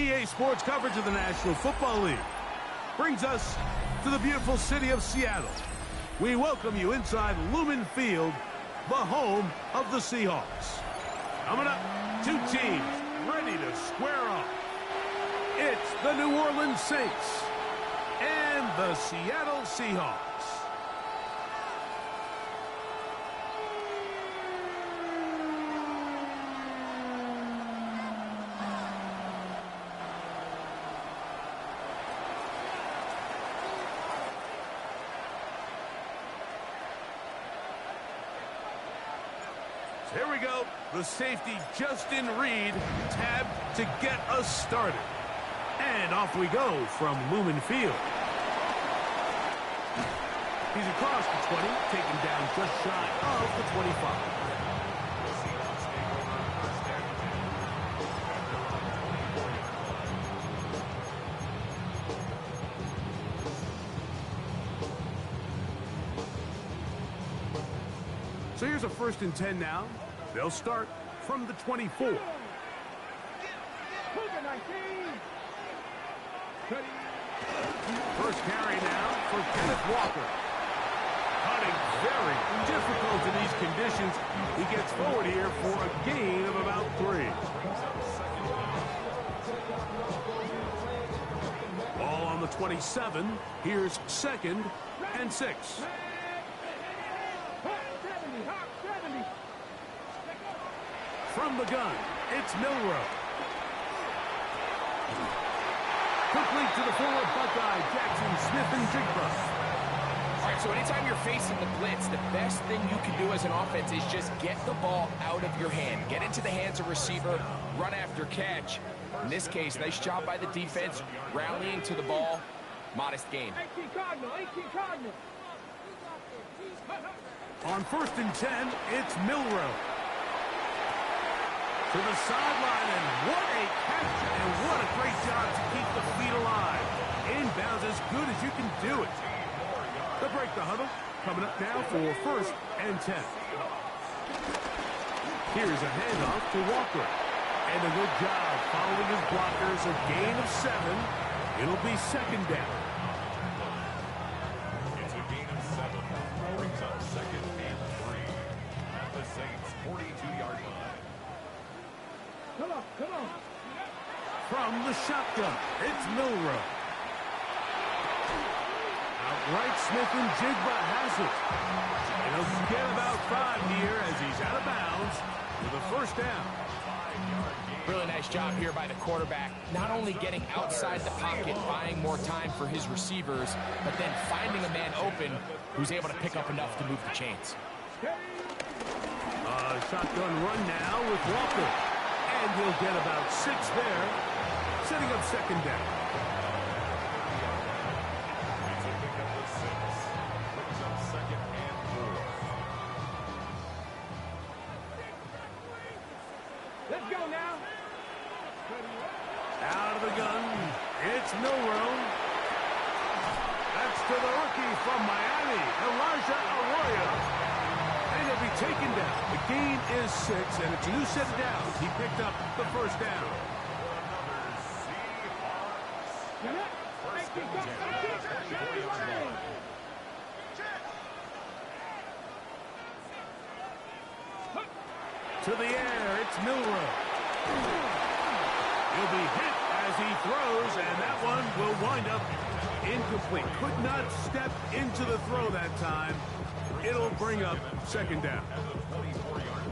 EA Sports coverage of the National Football League brings us to the beautiful city of Seattle. We welcome you inside Lumen Field, the home of the Seahawks. Coming up, two teams ready to square off. It's the New Orleans Saints and the Seattle Seahawks. Here we go. The safety, Justin Reed, tabbed to get us started. And off we go from Lumen Field. He's across the 20, taken down just shy of the 25. So here's a 1st and 10 now. They'll start from the 24. First carry now for Kenneth Walker. Cutting very difficult in these conditions. He gets forward here for a gain of about 3. Ball on the 27. Here's 2nd and 6. From the gun, it's Milrow. Quickly to the forward Buckeye, Jackson, Smith, and Jigba. All right, so anytime you're facing the blitz, the best thing you can do as an offense is just get the ball out of your hand. Get into the hands of receiver, run after catch. In this case, nice job by the defense, rallying to the ball. Modest gain. On 1st and 10, it's Milrow. To the sideline, and what a catch, and what a great job to keep the feet alive. Inbounds as good as you can do it. They'll break the huddle. Coming up now for 1st and 10. Here's a handoff to Walker. And a good job following his blockers. A gain of 7. It'll be 2nd down. It's a gain of 7. Brings up 2nd and 3. At the Saints' 42-yard line. Come on. From the shotgun, it's Milrow. Outright, Smith and Jigba has it. And he'll get about 5 here as he's out of bounds with a 1st down. Really nice job here by the quarterback. Not only getting outside the pocket, buying more time for his receivers, but then finding a man open who's able to pick up enough to move the chains. Shotgun run now with Walker. And he'll get about 6 there, setting up 2nd down. It's a pick up of 6. Brings up 2nd and 4. Let's go now. Out of the gun, it's Milrow. That's to the rookie from Miami, Elijah Arroyo. And he'll be taken down. The gain is 6, and it's a new set of downs. He picked up the 1st down. To the air, it's Milrow. He'll be hit as he throws, and that one will wind up incomplete. Could not step into the throw that time. It'll bring up 2nd down.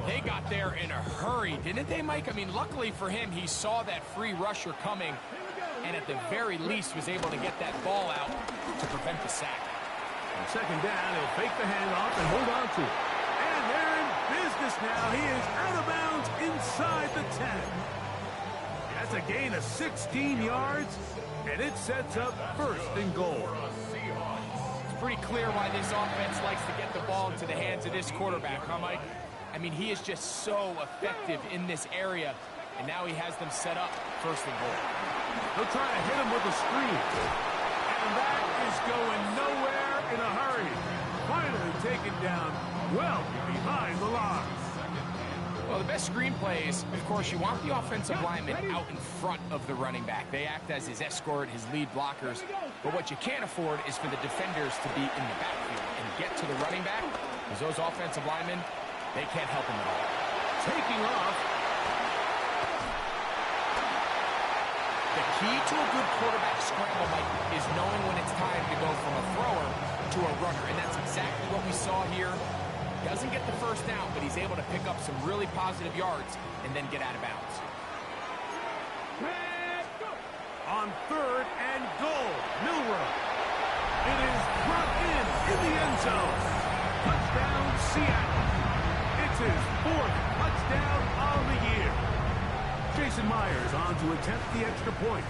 They got there in a hurry, didn't they, Mike? I mean, luckily for him, he saw that free rusher coming, and at the very least was able to get that ball out to prevent the sack. On 2nd down, he'll fake the handoff and hold on to it. And they're in business now. He is out of bounds inside the 10. That's a gain of 16 yards, and it sets up 1st and goal. Pretty clear why this offense likes to get the ball into the hands of this quarterback, huh, Mike? I mean, he is just so effective in this area, and now he has them set up 1st and goal. He'll try to hit him with a screen, and that is going nowhere in a hurry. Finally taken down well behind the line. Well, Well, the best screenplays, of course, you want the offensive lineman out in front of the running back. They act as his escort, his lead blockers. But what you can't afford is for the defenders to be in the backfield and get to the running back, because those offensive linemen, they can't help him at all. Taking off. The key to a good quarterback scramble, Mike, is knowing when it's time to go from a thrower to a runner. And that's exactly what we saw here. Doesn't get the first down, but he's able to pick up some really positive yards and then get out of bounds. On 3rd and goal, Milrow. It is brought in the end zone. Touchdown, Seattle. It's his 4th touchdown of the year. Jason Myers on to attempt the extra point.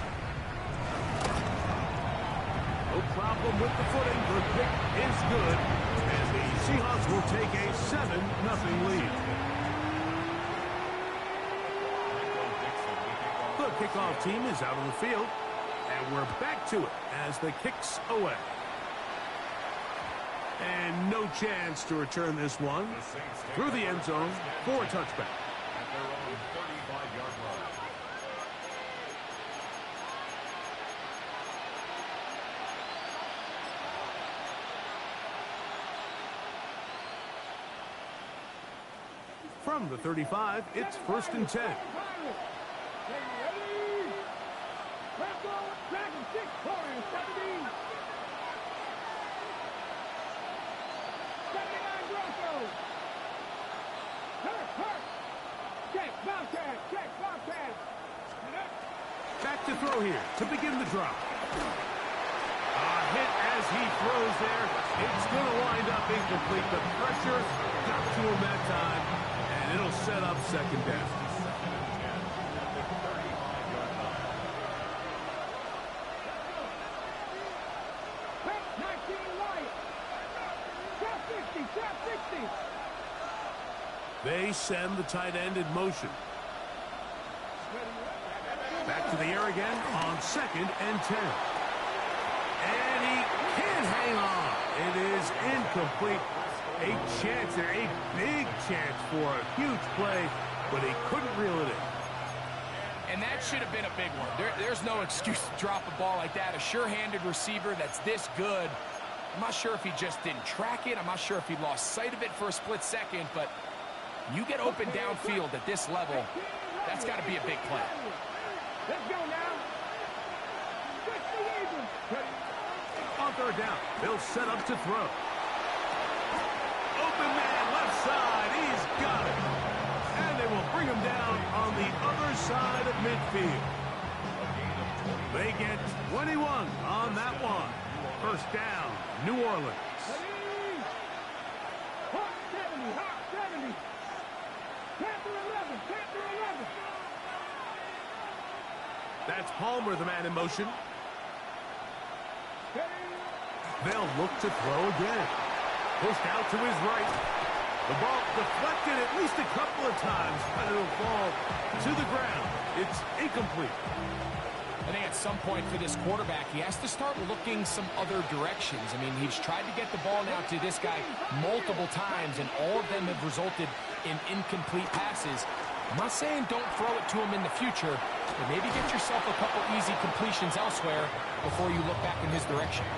No problem with the footing. The kick is good. And the Seahawks will take a 7-0 lead. The kickoff team is out on the field. And we're back to it as the kick's away. And no chance to return this one through the end zone for a touchback. At their own 35-yard line. From the 35, it's 1st and 10. Back to throw here to begin the drop. A hit as he throws there. It's going to wind up incomplete. The pressure got to him that time, and it'll set up 2nd down. They send the tight end in motion. Back to the air again on 2nd and 10. And he can't hang on. It is incomplete. A chance there, a big chance for a huge play, but he couldn't reel it in. And that should have been a big one. There's no excuse to drop a ball like that. A sure-handed receiver that's this good. I'm not sure if he just didn't track it. I'm not sure if he lost sight of it for a split second, but you get open downfield at this level, that's got to be a big play. Let's go now. On 3rd down, they'll set up to throw. Open man, left side, he's got it. And they will bring him down on the other side of midfield. They get 21 on that one. 1st down, New Orleans. Hot 70, hot 70. Panther 11, Panther 11. That's Palmer, the man in motion. They'll look to throw again. Pushed out to his right. The ball deflected at least a couple of times, but it'll fall to the ground. It's incomplete. I think at some point for this quarterback, he has to start looking some other directions. I mean, he's tried to get the ball now to this guy multiple times, and all of them have resulted in incomplete passes. I'm not saying don't throw it to him in the future, but maybe get yourself a couple easy completions elsewhere before you look back in his direction.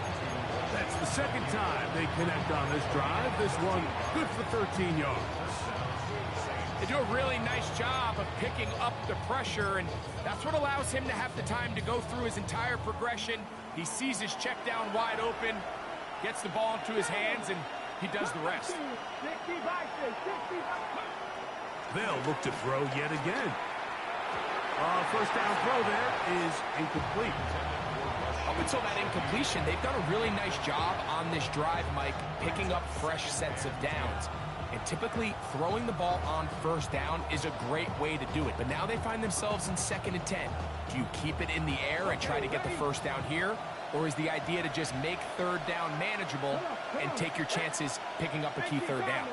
That's the 2nd time they connect on this drive. This one good for 13 yards. They do a really nice job of picking up the pressure, and that's what allows him to have the time to go through his entire progression. He sees his check down wide open, gets the ball into his hands, and he does the rest. They'll look to throw yet again. 1st down throw there is incomplete. Up until that incompletion, they've done a really nice job on this drive, Mike, picking up fresh sets of downs. And typically, throwing the ball on 1st down is a great way to do it. But now they find themselves in 2nd and 10. Do you keep it in the air and try to get the 1st down here? Or is the idea to just make 3rd down manageable and take your chances picking up a key 3rd down?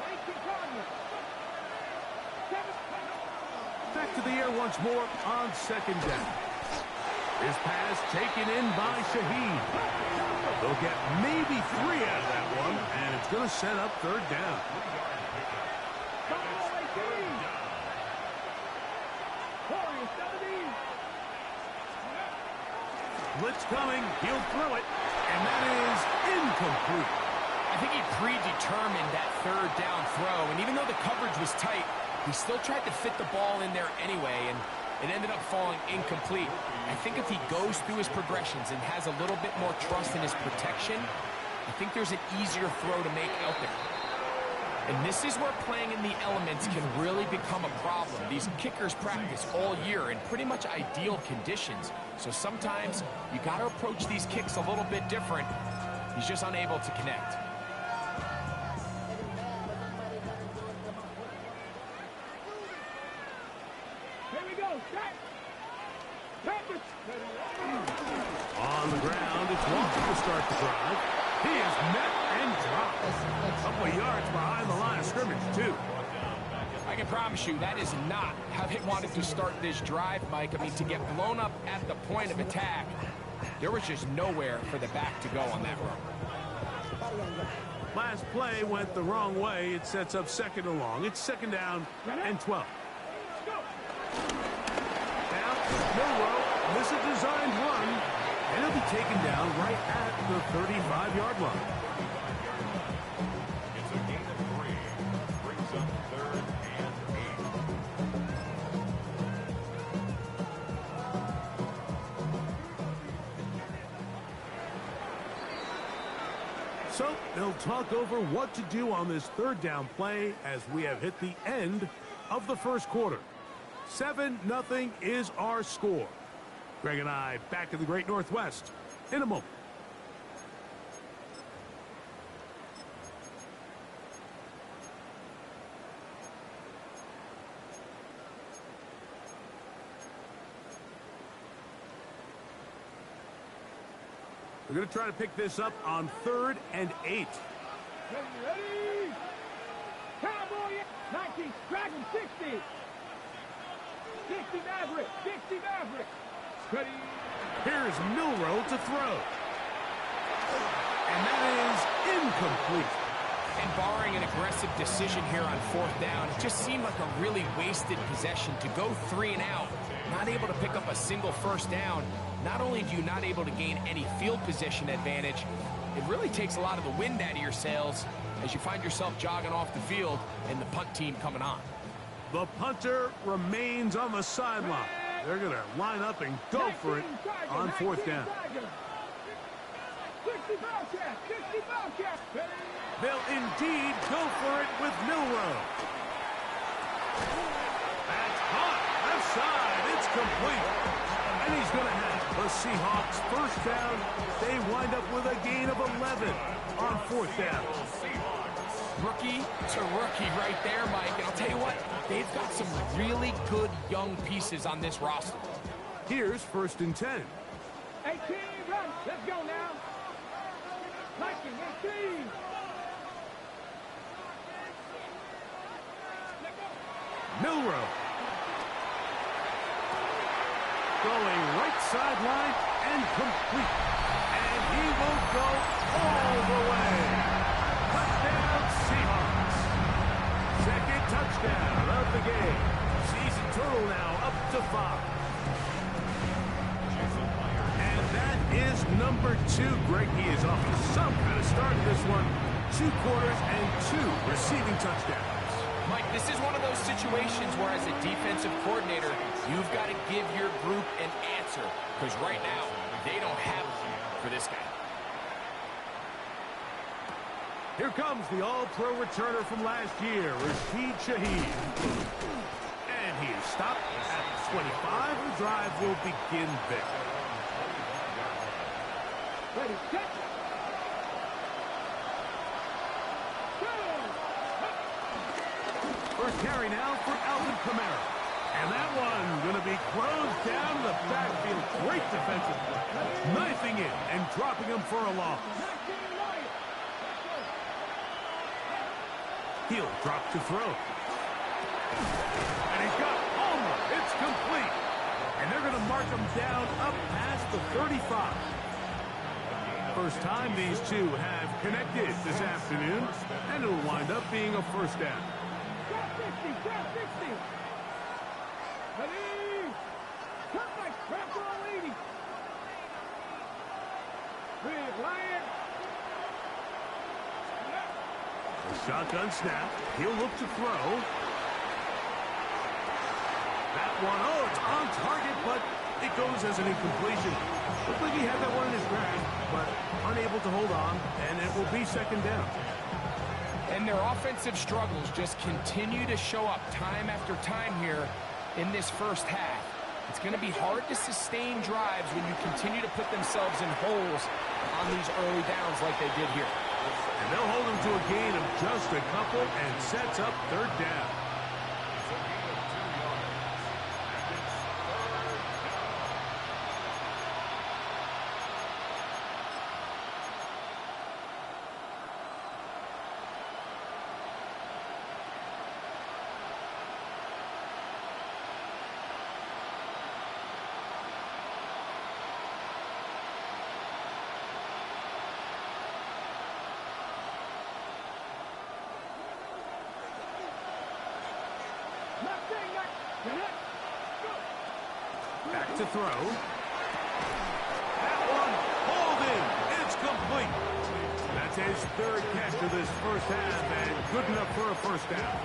Back to the air once more on 2nd down. His pass taken in by Shaheed. They'll get maybe 3 out of that one, and it's going to set up 3rd down. Blitz coming. He'll throw it. And that is incomplete. I think he predetermined that third down throw, and even though the coverage was tight, he still tried to fit the ball in there anyway, and it ended up falling incomplete. I think if he goes through his progressions and has a little bit more trust in his protection, I think there's an easier throw to make out there. And this is where playing in the elements can really become a problem. These kickers practice all year in pretty much ideal conditions. So sometimes you got to approach these kicks a little bit different. He's just unable to connect. Here we go. On the ground, it's Walker to start the drive. He is met and dropped. A couple of yards behind the line of scrimmage, too. I can promise you that is not how they wanted to start this drive, Mike. I mean, to get blown up at the point of attack, there was just nowhere for the back to go on that run. Last play went the wrong way. It sets up second and long. It's second down and 12. Now, Milroe, this is a designed run, and he'll be taken down right at the 35-yard line. It's a gain of 3. Brings up 3rd and 8. So they'll talk over what to do on this third down play as we have hit the end of the first quarter. 7-0 is our score. Greg and I back in the Great Northwest in a moment. We're going to try to pick this up on 3rd and 8. Ready? Cowboy 19, Dragon 60. 60 Maverick, 60 Maverick. Ready? Here's Milroe to throw. And that is incomplete. And barring an aggressive decision here on 4th down, it just seemed like a really wasted possession to go 3 and out, not able to pick up a single first down. Not only do you not able to gain any field position advantage, it really takes a lot of the wind out of your sails as you find yourself jogging off the field and the punt team coming on. The punter remains on the sideline. They're going to line up and go for it on 4th down. 60 Bobcat, 60 Bobcat. They'll indeed go for it with Milroe. That's hot. Left side. It's complete. And he's going to have the Seahawks first down. They wind up with a gain of 11 on 4th down. Rookie to rookie right there, Mike. And I'll tell you what, they've got some really good young pieces on this roster. Here's 1st and 10. 18, run. Let's go now. 19, 18. Milroe. Going right sideline and complete. And he will go all the way. Touchdown, Seahawks. Second touchdown of the game. Season total now up to 5. And that is number 2. Greg, he is off to some kind of start in this one. 2 quarters and 2 receiving touchdowns. Mike, this is one of those situations where as a defensive coordinator, you've got to give your group an answer. Because right now, they don't have it for this guy. Here comes the all-pro returner from last year, Rashid Shaheed. And he is stopped at 25. The drive will begin there. Ready, set. First carry now for Alvin Kamara. And that one going to be closed down the backfield. Great defensive play. Knifing it and dropping him for a loss. He'll drop to throw. And he's got Homer. It's complete. And they're going to mark him down up past the 35. First time these two have connected this afternoon. And it'll wind up being a first down. 60. Ready. Perfect. Wrap all 80. Shotgun snap. He'll look to throw. That one, oh, it's on target, but it goes as an incompletion. Looked like he had that one in his grasp, but unable to hold on, and it will be second down. And their offensive struggles just continue to show up time after time here in this first half. It's going to be hard to sustain drives when you continue to put themselves in holes on these early downs like they did here. And they'll hold them to a gain of just a couple and sets up third down. Back to throw. That one hauled in. It's complete. That's his third catch of this first half, and good enough for a first down.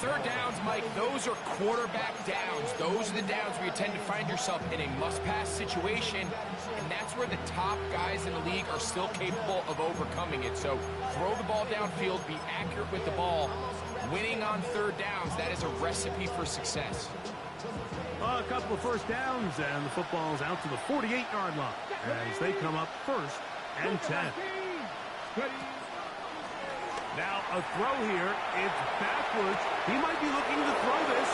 Third downs, Mike, those are quarterback downs. Those are the downs where you tend to find yourself in a must-pass situation, and that's where the top guys in the league are still capable of overcoming it. So throw the ball downfield, be accurate with the ball. Winning on third downs, that is a recipe for success. A couple of first downs, and the football's out to the 48-yard line as they come up first and 10. Now a throw here. It's backwards. He might be looking to throw this.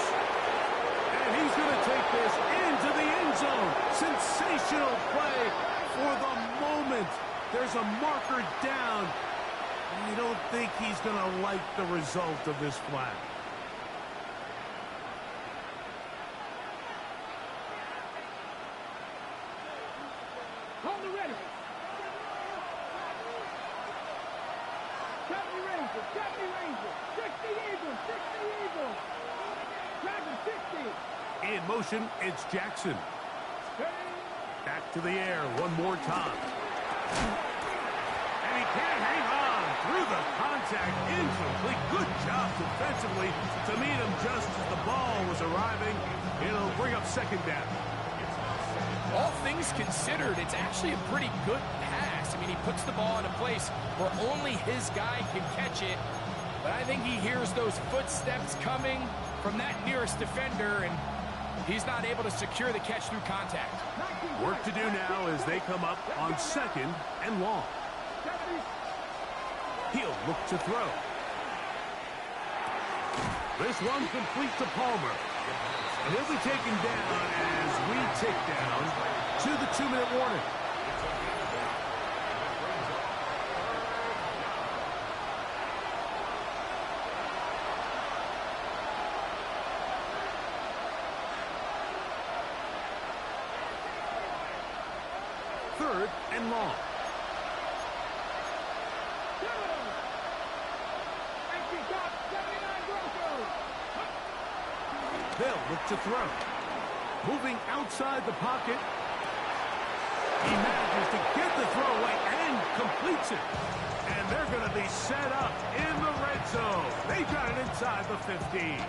And he's going to take this into the end zone. Sensational play for the moment. There's a marker down. I don't think he's going to like the result of this flag. Hold the ready. 70 Rangers, 60 Eagles, 60 Eagles. Dragon 60. In motion, it's Jackson. Back to the air one more time. And he can't hang on through the contact. Incomplete. Good job defensively to meet him just as the ball was arriving. It'll bring up second down. All things considered, it's actually a pretty good pass. I mean, he puts the ball in a place where only his guy can catch it. But I think he hears those footsteps coming from that nearest defender, and he's not able to secure the catch through contact. Work to do now as they come up on second and long. He'll look to throw. This one complete to Palmer. And he'll be taken down as we tick down to the 2-minute warning. Third and long. They'll look to throw. Moving outside the pocket. He manages to get the throw away and completes it. And they're going to be set up in the red zone. They got it inside the 15.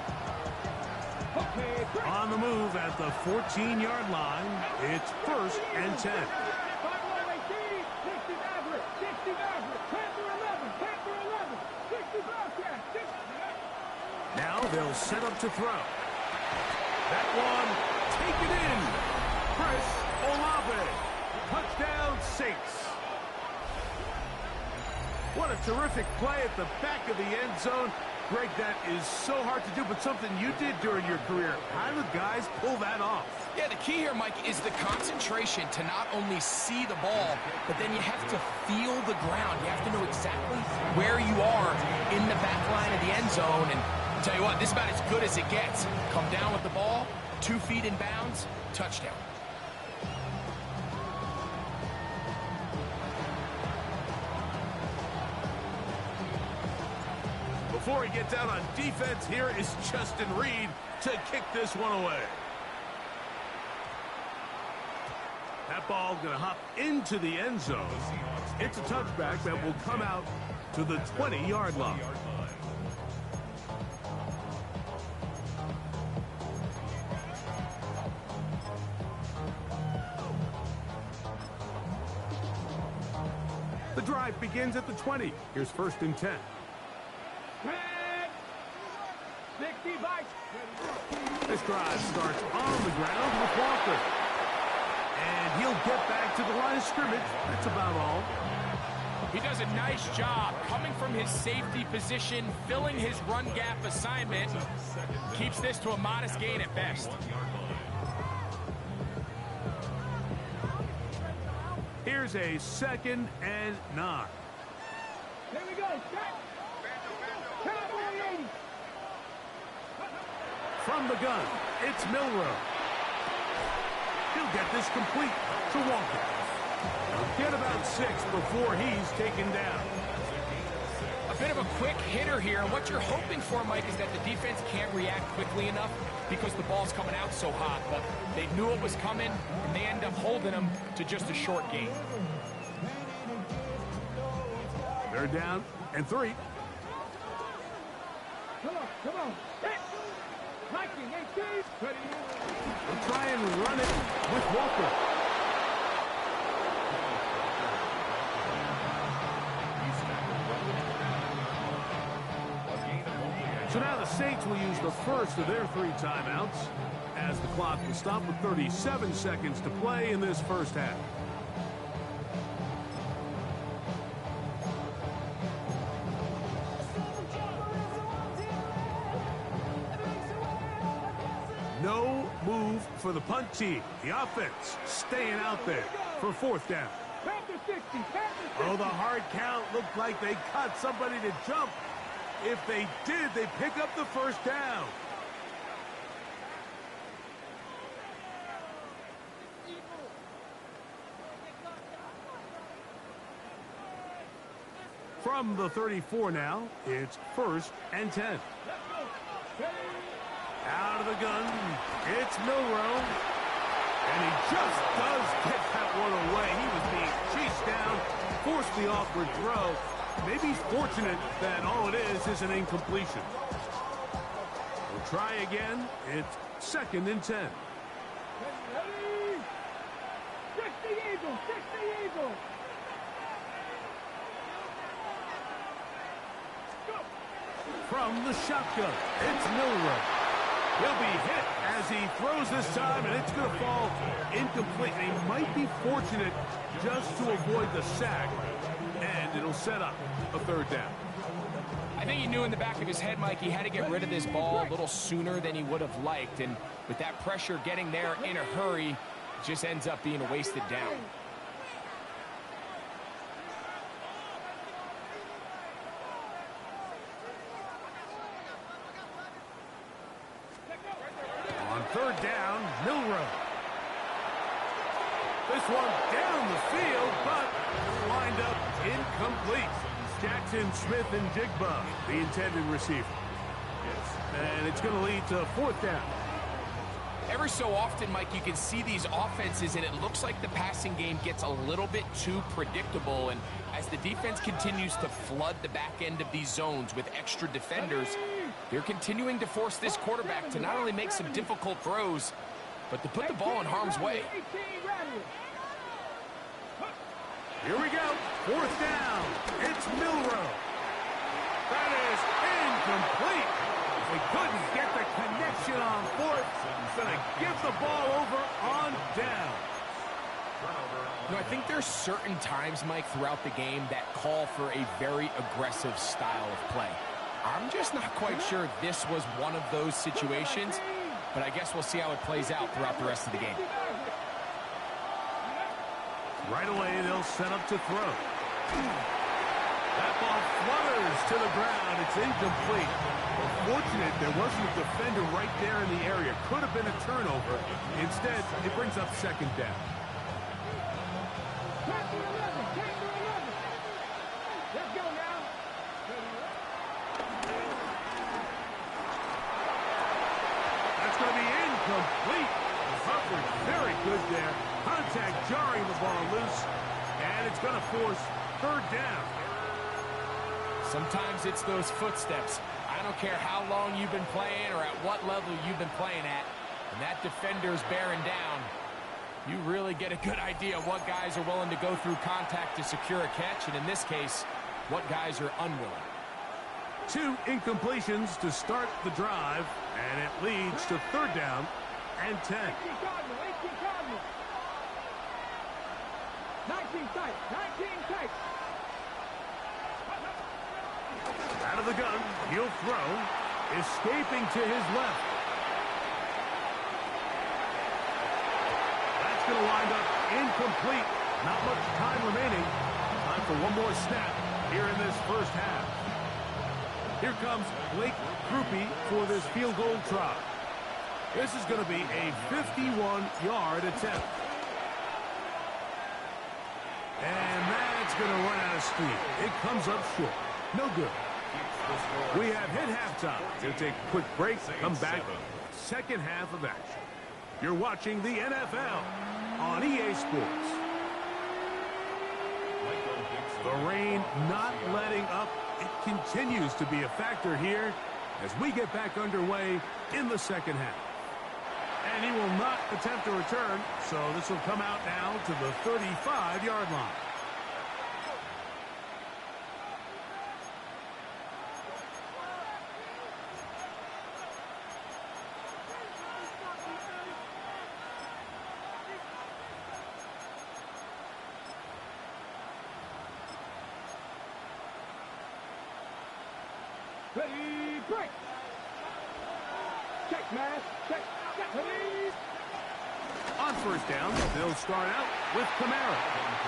On the move at the 14-yard line, it's first and 10. Now they'll set up to throw. That one, taken in. Chris Olave. Touchdown, Saints. What a terrific play at the back of the end zone. Greg, that is so hard to do, but something you did during your career. How do guys pull that off? Yeah, the key here, Mike, is the concentration to not only see the ball, but then you have to feel the ground. You have to know exactly where you are in the back line of the end zone. And I'll tell you what, this is about as good as it gets. Come down with the ball, 2 feet in bounds, touchdown. Before he gets out on defense, here is Justin Reed to kick this one away. That ball going to hop into the end zone. It's a touchback that will come out to the 20-yard line. The drive begins at the 20. Here's 1st and 10. 65. This drive starts on the ground with Walker. And he'll get back to the line of scrimmage. That's about all. He does a nice job coming from his safety position, filling his run gap assignment. Keeps this to a modest gain at best. Here's a 2nd and 9. Here we go. Cowboy 80. From the gun, it's Milrow. He'll get this complete to Walker. He'll get about 6 before he's taken down. A bit of a quick hitter here. And what you're hoping for, Mike, is that the defense can't react quickly enough because the ball's coming out so hot. But they knew it was coming, and they end up holding him to just a short gain. They're down and 3. Come on. Mikey, 18. They'll try and run it with Walker. So now the Saints will use the first of their 3 timeouts as the clock will stop with 37 seconds to play in this first half. No move for the punt team. The offense staying out there for 4th down. Panther 60. Oh, the hard count looked like they cut somebody to jump. If they did, they pick up the 1st down. From the 34 now, it's 1st and 10. Out of the gun, it's Milrow. And he just does get that one away. He was being chased down, forced the awkward throw. Maybe he's fortunate that all it is an incompletion. We'll try again. It's 2nd and 10. 60 Eagles. From the shotgun, it's Milrow. He'll be hit as he throws this time, and it's going to fall incomplete. And he might be fortunate just to avoid the sack, and it'll set up a 3rd down. I think he knew in the back of his head, Mike, he had to get rid of this ball a little sooner than he would have liked. And with that pressure getting there in a hurry, it just ends up being a wasted down. On 3rd down, Milrow. This one down the field, but lined up incomplete. Jackson, Smith, and Jigba, the intended receiver. And it's going to lead to 4th down. Every so often, Mike, you can see these offenses, and it looks like the passing game gets a little bit too predictable. And as the defense continues to flood the back end of these zones with extra defenders, they're continuing to force this quarterback to not only make some difficult throws, but to put the ball in harm's way. Here we go. 4th down. It's Milrow. That is incomplete. They couldn't get the connection on 4th. Going to give the ball over on down. You know, I think there's certain times, Mike, throughout the game that call for a very aggressive style of play. I'm just not quite sure this was one of those situations, but I guess we'll see how it plays out throughout the rest of the game. Right away, they'll set up to throw. That ball flutters to the ground. It's incomplete. Fortunate there wasn't a defender right there in the area. Could have been a turnover. Instead, it brings up 2nd down. Let's go now. That's going to be incomplete. coverage very good there. Contact jarring the ball loose, and it's going to force third down. Sometimes it's those footsteps. I don't care how long you've been playing or at what level you've been playing at. When that defender's bearing down, you really get a good idea of what guys are willing to go through contact to secure a catch, and in this case, what guys are unwilling. 2 incompletions to start the drive, and it leads to third down and 10. 18 Cardinals. 19 tight. 19 tight. Out of the gun, he'll throw, escaping to his left. That's going to wind up incomplete. Not much time remaining. Time for one more snap here in this first half. Here comes Blake Krupe for this field goal try. This is going to be a 51-yard attempt. And that's going to run out of steam. It comes up short. No good. We have hit halftime. We'll take a quick break. Come back. Second half of action. You're watching the NFL on EA Sports. The rain not letting up. It continues to be a factor here as we get back underway in the second half. And he will not attempt a return, so this will come out now to the 35-yard line. Ready, break. Check, man. Check. Ready. On first down, they'll start out with Kamara.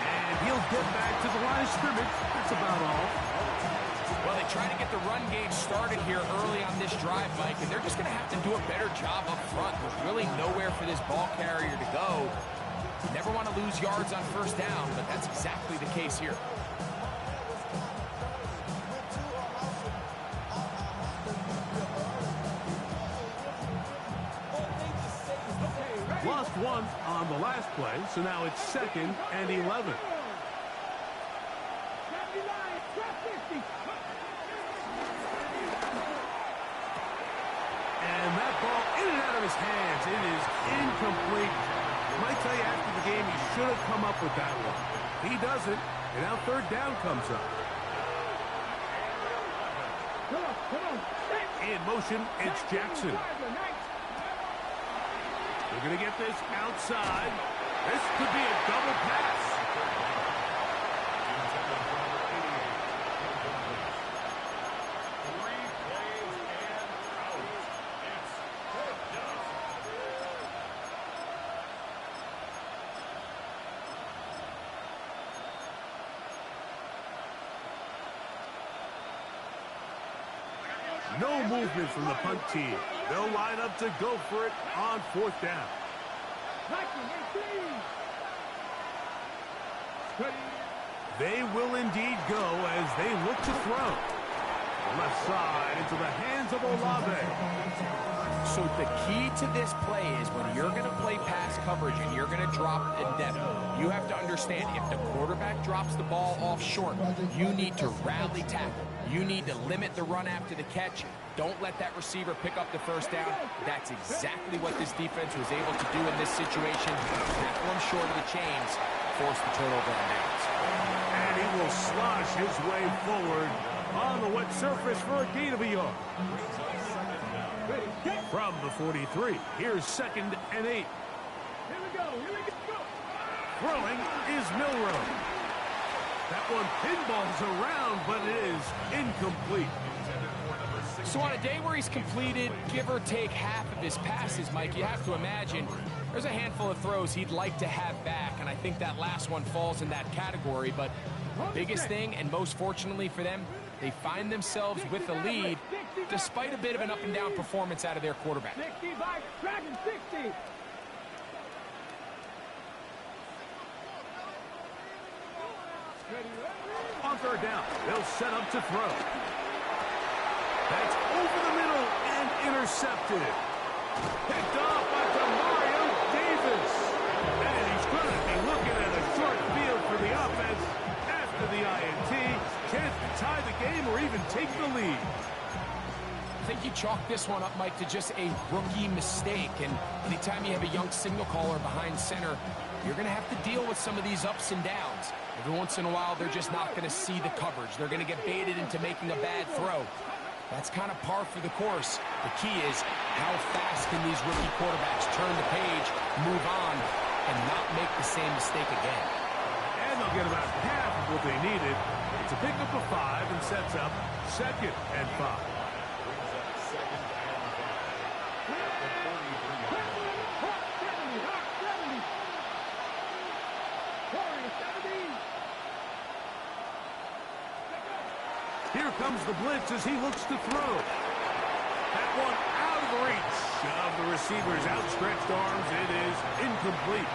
And he'll get back to the line of scrimmage. That's about all. Well, they try to get the run game started here early on this drive, Mike, and they're just going to have to do a better job up front. There's really nowhere for this ball carrier to go. You never want to lose yards on first down, but that's exactly the case here. Lost one on the last play, so now it's 2nd and 11. And that ball in and out of his hands. It is incomplete. I might tell you after the game he should have come up with that one. He doesn't, and now third down comes up. In motion, it's Jackson. We're going to get this outside. This could be a double pass. No movement from the punt team. They'll line up to go for it on fourth down. They will indeed go as they look to throw. Left side into the hands of Olave. So the key to this play is when you're going to play pass coverage and you're going to drop in depth, you have to understand if the quarterback drops the ball off short, you need to rally tackle. You need to limit the run after the catch. Don't let that receiver pick up the first down. That's exactly what this defense was able to do in this situation. Tackle him short of the chains, force the turnover on downs. And he will slosh his way forward on the wet surface for a gain of a yard. From the 43, here's 2nd and 8. Here we go. Throwing is Milrow. That one pinballs around, but it is incomplete. So on a day where he's completed, give or take half of his passes, Mike, you have to imagine there's a handful of throws he'd like to have back, and I think that last one falls in that category. But the biggest thing, and most fortunately for them, they find themselves with the lead despite a bit of an up-and-down performance out of their quarterback. 60 by Dragon 60. On third down, they'll set up to throw. That's over the middle and intercepted. Picked off by Demario Davis. lead. I think you chalk this one up, Mike, to just a rookie mistake. And anytime you have a young signal caller behind center, you're going to have to deal with some of these ups and downs. Every once in a while, they're just not going to see the coverage. They're going to get baited into making a bad throw. That's kind of par for the course. The key is how fast can these rookie quarterbacks turn the page, move on, and not make the same mistake again. And they'll get about half of what they needed. It's a pickup of 5 and sets up 2nd and 5. Here comes the blitz as he looks to throw. That one out of the reach of the receiver's outstretched arms. It is incomplete.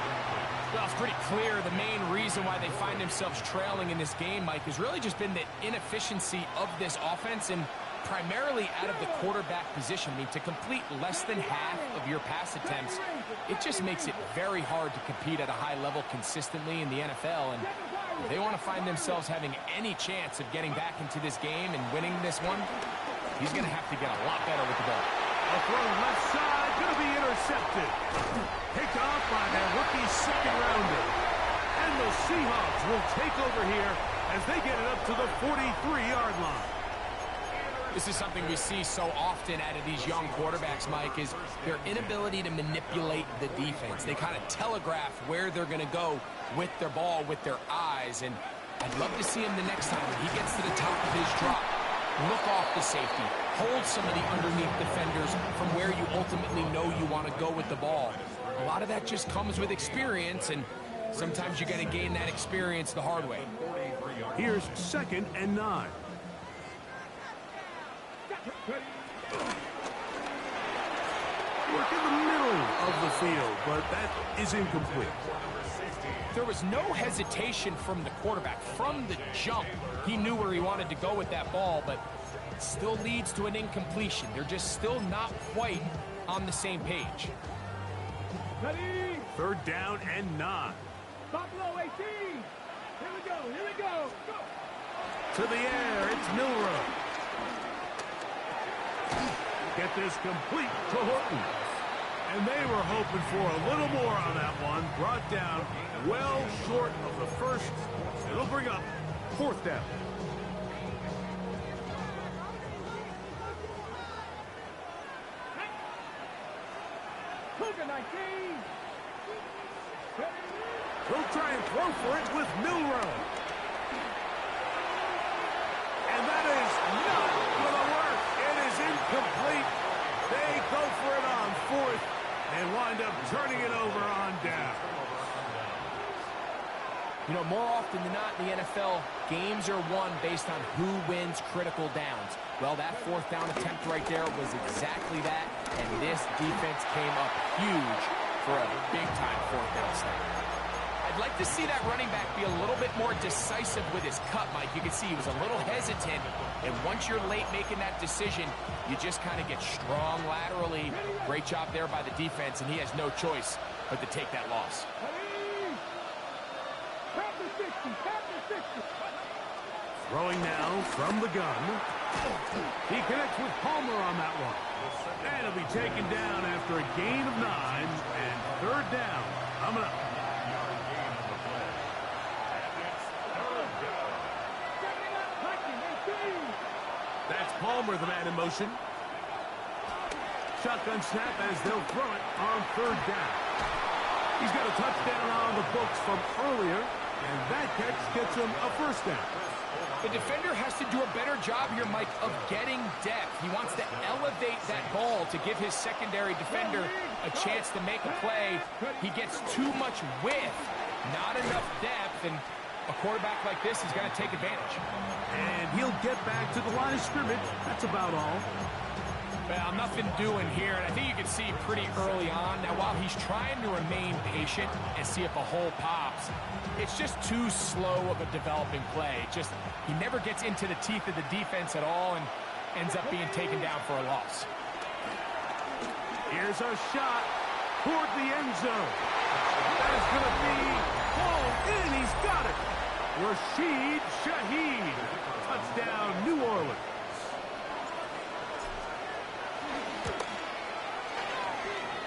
Well, it's pretty clear the main reason why they find themselves trailing in this game, Mike, has really just been the inefficiency of this offense and primarily out of the quarterback position. I mean, to complete less than half of your pass attempts, it just makes it very hard to compete at a high level consistently in the NFL. And if they want to find themselves having any chance of getting back into this game and winning this one, he's going to have to get a lot better with the ball. A throw left side, going to be intercepted. Picked off by their rookie second rounder. And the Seahawks will take over here as they get it up to the 43-yard line. This is something we see so often out of these young quarterbacks, Mike, is their inability to manipulate the defense. They kind of telegraph where they're going to go with their ball, with their eyes. And I'd love to see him the next time when he gets to the top of his drop. Look off the safety. Hold some of the underneath defenders from where you ultimately know you want to go with the ball. A lot of that just comes with experience, and sometimes you got to gain that experience the hard way. Here's 2nd and 9. Work in the middle of the field, but that is incomplete. There was no hesitation from the quarterback. From the jump, he knew where he wanted to go with that ball, but it still leads to an incompletion. They're just still not quite on the same page. 3rd down and 9. Buffalo 18. Here we go. Here we go. Go. To the air, it's Milrow. Get this complete to Horton. And they were hoping for a little more on that one. Brought down well short of the first. It'll bring up 4th down. Cougar 19. He'll try and throw for it with Milrow. And that is not going to work. It is incomplete. They go for it on 4th and wind up turning it over on down. You know, more often than not in the NFL, games are won based on who wins critical downs. Well, that 4th down attempt right there was exactly that, and this defense came up huge for a big-time 4th down snap. I'd like to see that running back be a little bit more decisive with his cut, Mike. You can see he was a little hesitant, and once you're late making that decision, you just kind of get strong laterally. Great job there by the defense, and he has no choice but to take that loss. Throwing now from the gun. He connects with Palmer on that one. And he'll be taken down after a gain of 9 and 3rd down. Coming up. That's Palmer, the man in motion. Shotgun snap as they'll throw it on 3rd down. He's got a touchdown on the books from earlier, and that catch gets him a 1st down. The defender has to do a better job here, Mike, of getting depth. He wants to elevate that ball to give his secondary defender a chance to make a play. He gets too much width, not enough depth, and a quarterback like this is going to take advantage. And he'll get back to the line of scrimmage. That's about all. Well, nothing doing here, and I think you can see pretty early on. Now, while he's trying to remain patient and see if a hole pops, it's just too slow of a developing play. He never gets into the teeth of the defense at all and ends up being taken down for a loss. Here's a shot toward the end zone. That is going to be hauled in. He's got it. Rashid Shaheed. Touchdown, New Orleans.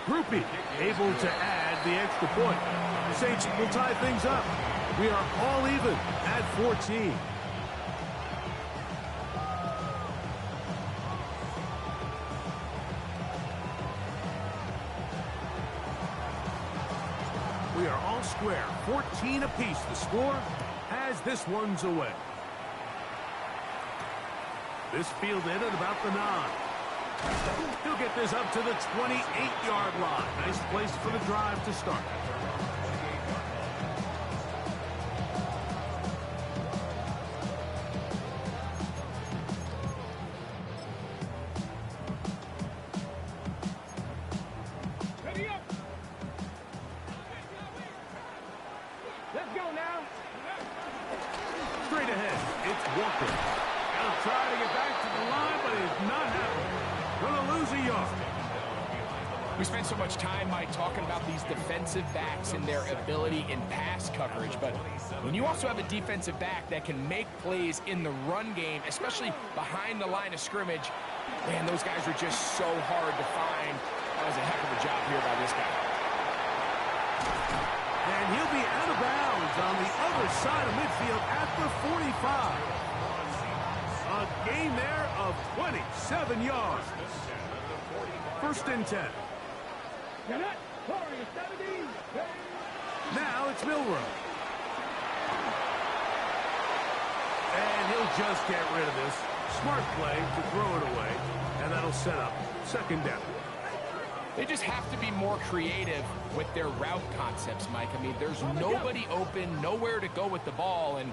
Groupie able to add the extra point. The Saints will tie things up. We are all even at 14. We are all square. 14 apiece. The score as this one's away. This fielded at about the 9. He'll get this up to the 28-yard line. Nice place for the drive to start. Ready up. Let's go now. Straight ahead, it's Walker. He'll try to get back to the line, but it's not happening. Gonna lose a yard. We spent so much time, Mike, talking about these defensive backs and their ability in pass coverage, but when you also have a defensive back that can make plays in the run game, especially behind the line of scrimmage, man, those guys are just so hard to find. That was a heck of a job here by this guy. And he'll be out of bounds on the other side of midfield at the 45. A gain there of 27 yards. First and 10. Now it's Milrow. And he'll just get rid of this. Smart play to throw it away. And that'll set up second down. They just have to be more creative with their route concepts, Mike. I mean, there's nobody open, nowhere to go with the ball, and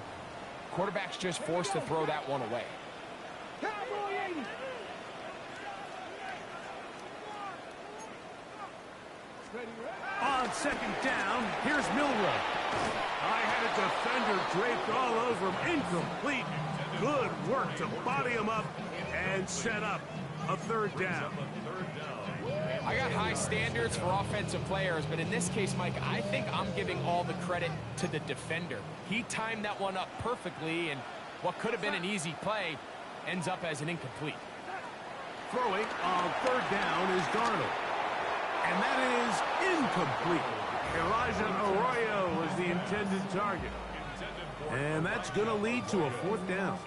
quarterback's just forced to throw that one away. On second down, here's Milrow. I had a defender draped all over him. Incomplete. Good work to body him up and set up a third down. I got high standards for offensive players, but in this case, Mike, I think I'm giving all the credit to the defender. He timed that one up perfectly, and what could have been an easy play ends up as an incomplete. Throwing on third down is Darnold. And that is incomplete. Elijah Arroyo was the intended target. And that's going to lead to a fourth down.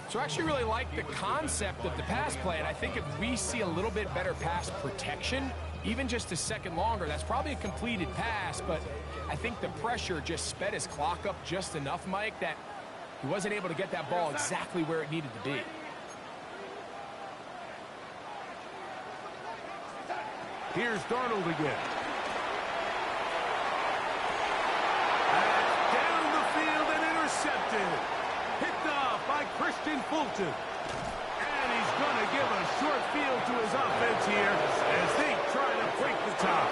So I actually really like the concept of the pass play, and I think if we see a little bit better pass protection, even just a second longer, that's probably a completed pass, but I think the pressure just sped his clock up just enough, Mike, that he wasn't able to get that ball exactly where it needed to be. Here's Darnold again. Down the field and intercepted. Picked off by Christian Fulton. And he's going to give a short field to his offense here as they try to break the top.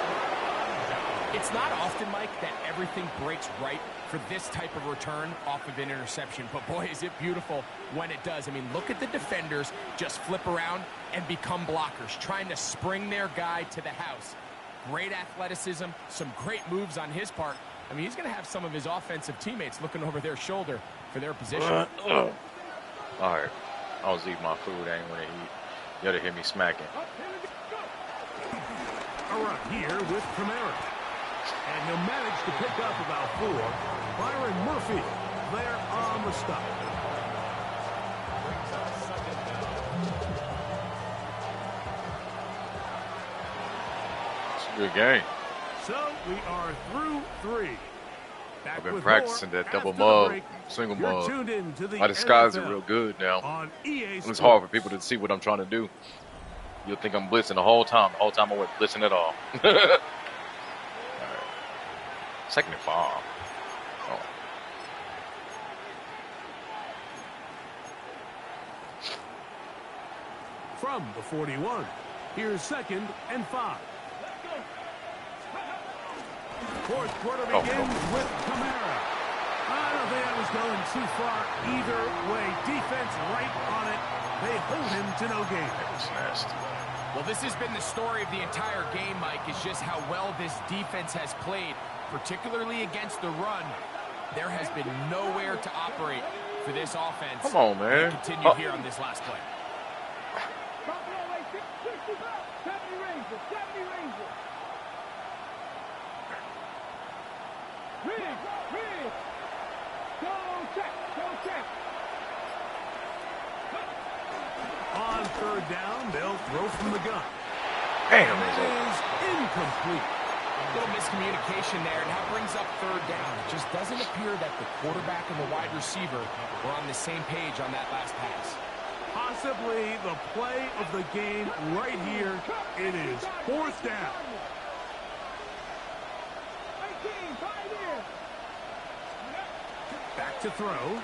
It's not often, Mike, that everything breaks right for this type of return off of an interception. But, boy, is it beautiful when it does. I mean, look at the defenders just flip around and become blockers, trying to spring their guy to the house. Great athleticism, some great moves on his part. I mean, he's going to have some of his offensive teammates looking over their shoulder for their position. All right. I was eating my food. I ain't want to eat. You ought to hear me smacking. All right, here with Kamara. And he'll manage to pick up about 4. Byron Murphy there on the stop. It's a good game. So we are through 3. Back I've been with practicing more that double after the mug, break. single You're mug. tuned in to the My disguise is NFL real good now. on EA It's Sports. hard for people to see what I'm trying to do. You'll think I'm blitzing the whole time. The whole time I wasn't blitzing at all. All right. Second and 5. Oh. From the 41, here's second and 5. Fourth quarter begins with Kamara. I don't think I was going too far either way. Defense right on it. They hold him to no gain. That was nasty. Well, this has been the story of the entire game, Mike, is just how well this defense has played, particularly against the run. There has been nowhere to operate for this offense. Come on, man. Continue here on this last play. 70 Rangers. On third down, they'll throw from the gun. Damn. That is incomplete. A little miscommunication there, and that brings up third down. It just doesn't appear that the quarterback and the wide receiver were on the same page on that last pass. Possibly the play of the game right here. It is fourth down. Back to throw.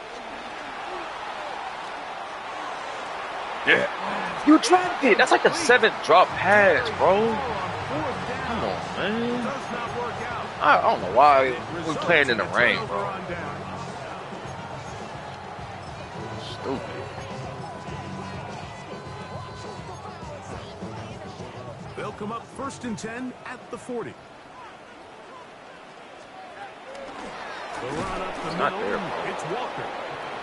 Yeah. You dropped it. That's like the 7th drop pass, bro. Come on, man. Does not work out. I don't know why we're playing in the rain, bro. Stupid. They'll come up 1st and 10 at the 40. The run up the not middle. there, bro. It's Walker.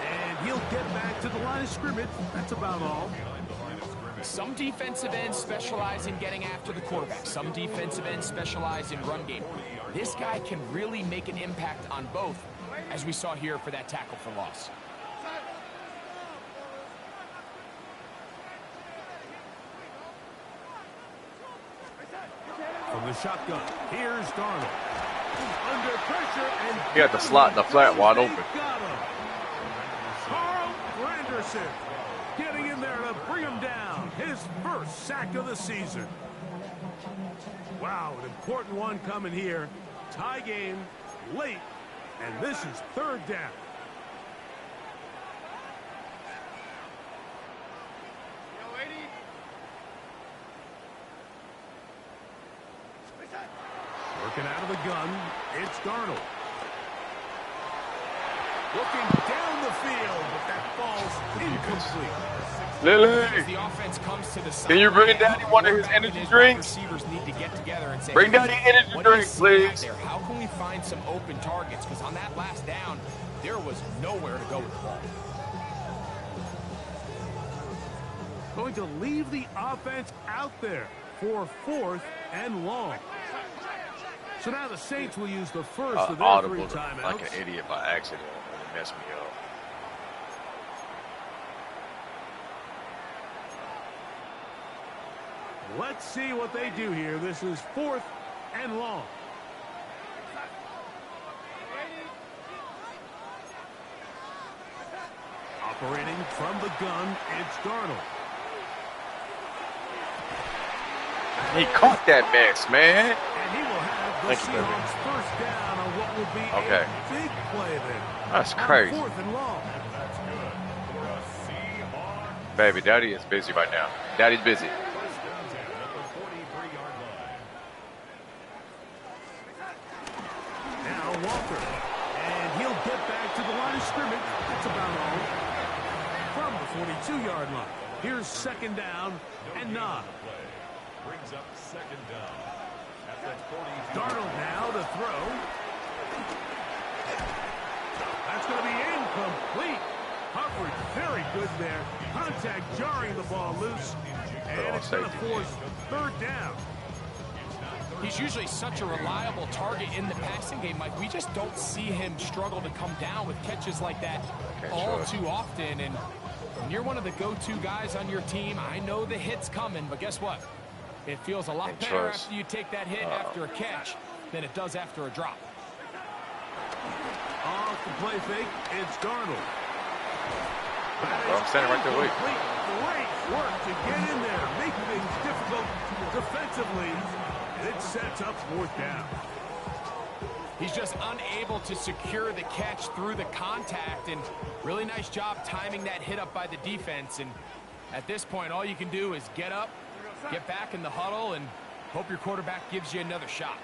And he'll get back to the line of scrimmage. That's about all. Some defensive ends specialize in getting after the quarterback. Some defensive ends specialize in run game. This guy can really make an impact on both, as we saw here for that tackle for loss. From the shotgun, here's Darnold. Under pressure and He had the slot in the flat wide open. got him. Carl Granderson getting in there to bring him down. His first sack of the season. Wow, an important one coming here. Tie game, late, and this is third down. Working out of the gun, it's Darnold. Looking down the field, but that falls incomplete. Lily, As the offense comes to the side, can you bring Daddy one of his energy drinks? Receivers need to get together and say, Bring Daddy energy what do you drink, see out please. there? How can we find some open targets? Because on that last down, there was nowhere to go with the ball. Going to leave the offense out there for 4th and long. So now the Saints will use the first of their 3 Audible timeouts. like an idiot by accident. It messed me up. Let's see what they do here. This is 4th and long. Operating from the gun, it's Darnold. He caught that mess, man. And he will have the Thank you, baby. Seahawks first down on what will be Okay. a big play there. That's On crazy. 4th and long. That's good for a Seahawks. Baby, Daddy is busy right now. Daddy's busy. First down 10 at the 43-yard line. Now Walker. And he'll get back to the line of scrimmage. That's about all. From the 42-yard line. Here's 2nd down and 9. Brings up 2nd down at the 42. Darnold now to throw. That's going to be incomplete. Coverage very good there. Contact jarring the ball loose. And it's going to force 3rd down. He's usually such a reliable target in the passing game, Mike. We just don't see him struggle to come down with catches like that all too often. And when you're one of the go-to guys on your team, I know the hit's coming, but guess what? It feels a lot better after you take that hit after a catch than it does after a drop. Off the play fake, it's Darnold. Well, I'm standing right there waiting. Great work to get in there, make things difficult defensively, and it sets up 4th down. He's just unable to secure the catch through the contact, and really nice job timing that hit up by the defense. And at this point, all you can do is get up, get back in the huddle, and hope your quarterback gives you another shot.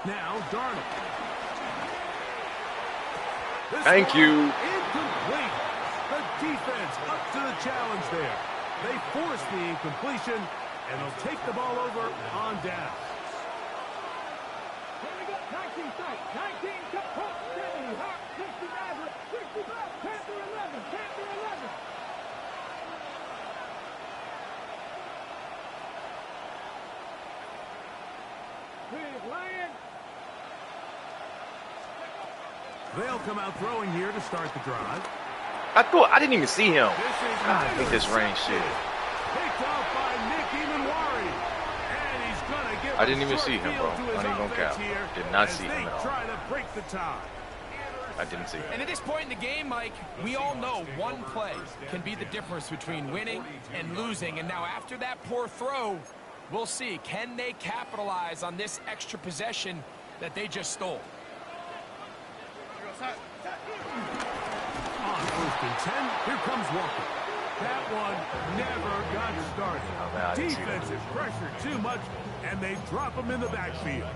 Now Darnold. Thank you. Incomplete. The defense up to the challenge there. They force the incompletion, and they'll take the ball over on down. Here we go. 19 strike. 19 cut. 70. Hawk. 65. 65. Panther 11. Panther 11. They'll come out throwing here to start the drive. I didn't even see him. God, I hate this rain shit. Picked off by Nick Evenwari. And he's gonna give I didn't even see him, bro. I Not even gonna cap. Did not see him at all. Try to break the tie. I didn't see him. And at this point in the game, Mike, we all know one play can be the difference between winning and losing. And now after that poor throw, we'll see. Can they capitalize on this extra possession that they just stole? On 1st and 10, here comes Walker. That one never got started. Oh, man, Defensive pressure too much, and they drop him in the backfield.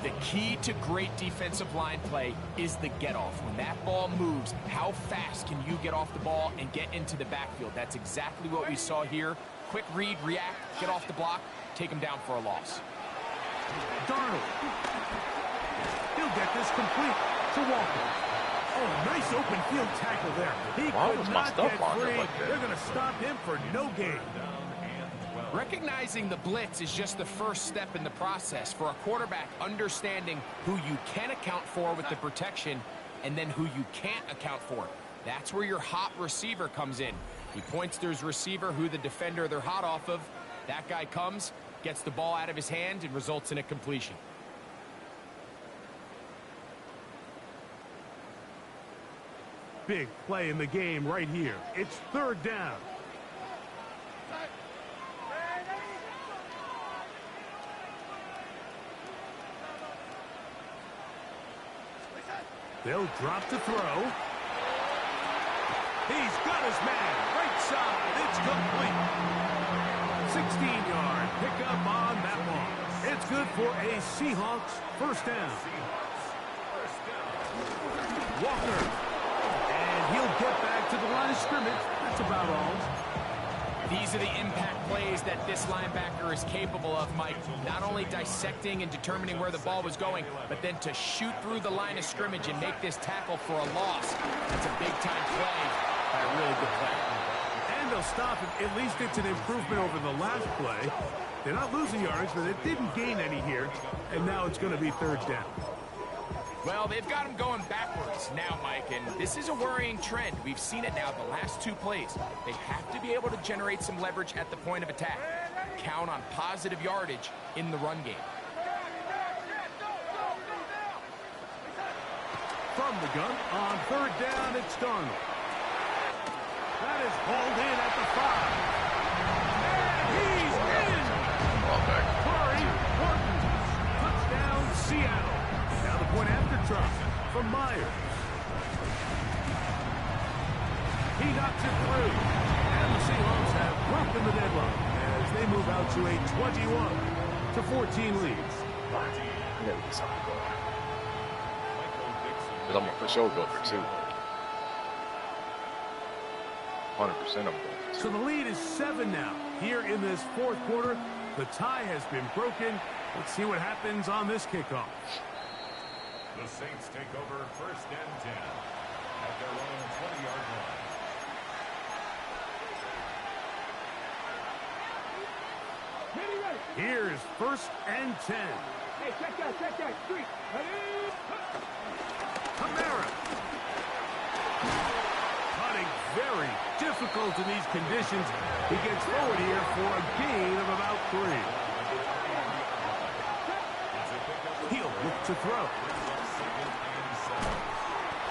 The key to great defensive line play is the get-off. When that ball moves, how fast can you get off the ball and get into the backfield? That's exactly what we saw here. Quick read, react, get off the block, take him down for a loss. Darnold. He'll get this complete to Walker. Oh, nice open field tackle there. He Why could was my not stuff get lined up free. like that? They're going to stop him for no gain. Recognizing the blitz is just the first step in the process for a quarterback, understanding who you can account for with the protection and then who you can't account for. That's where your hot receiver comes in. He points to his receiver, who the defender they're hot off of. That guy comes, gets the ball out of his hand, and results in a completion. Big play in the game right here. It's 3rd down. They'll drop to throw. He's got his man. Right side. It's complete. 16-yard pickup on that one. It's good for a Seahawks 1st down. Walker. And he'll get back to the line of scrimmage. That's about all. These are the impact plays that this linebacker is capable of, Mike. Not only dissecting and determining where the ball was going, but then to shoot through the line of scrimmage and make this tackle for a loss. That's a big-time play by a really good play. And they'll stop it. At least it's an improvement over the last play. They're not losing yards, but it didn't gain any here. And now it's going to be 3rd down. Well, they've got him going backwards now, Mike, and this is a worrying trend. We've seen it now the last 2 plays. They have to be able to generate some leverage at the point of attack. Count on positive yardage in the run game. From the gun, on 3rd down, it's Darnold. That is hauled in at the 5. And he's in! Curry, Horton. Touchdown, Seattle. Now the point after drop from Myers. He knocks it through. And the Seahawks have broken the deadlock as they move out to a 21-14 lead. I gotta get something going. Because I'm going to for sure go for 2. 100% I'm going for 2. So the lead is 7 now. Here in this 4th quarter, the tie has been broken. Let's see what happens on this kickoff. The Saints take over 1st and 10 at their own 20-yard line. Here's 1st and 10. Hey, check that, street. Kamara. Cutting very difficult in these conditions. He gets forward here for a gain of about 3. He'll look to throw.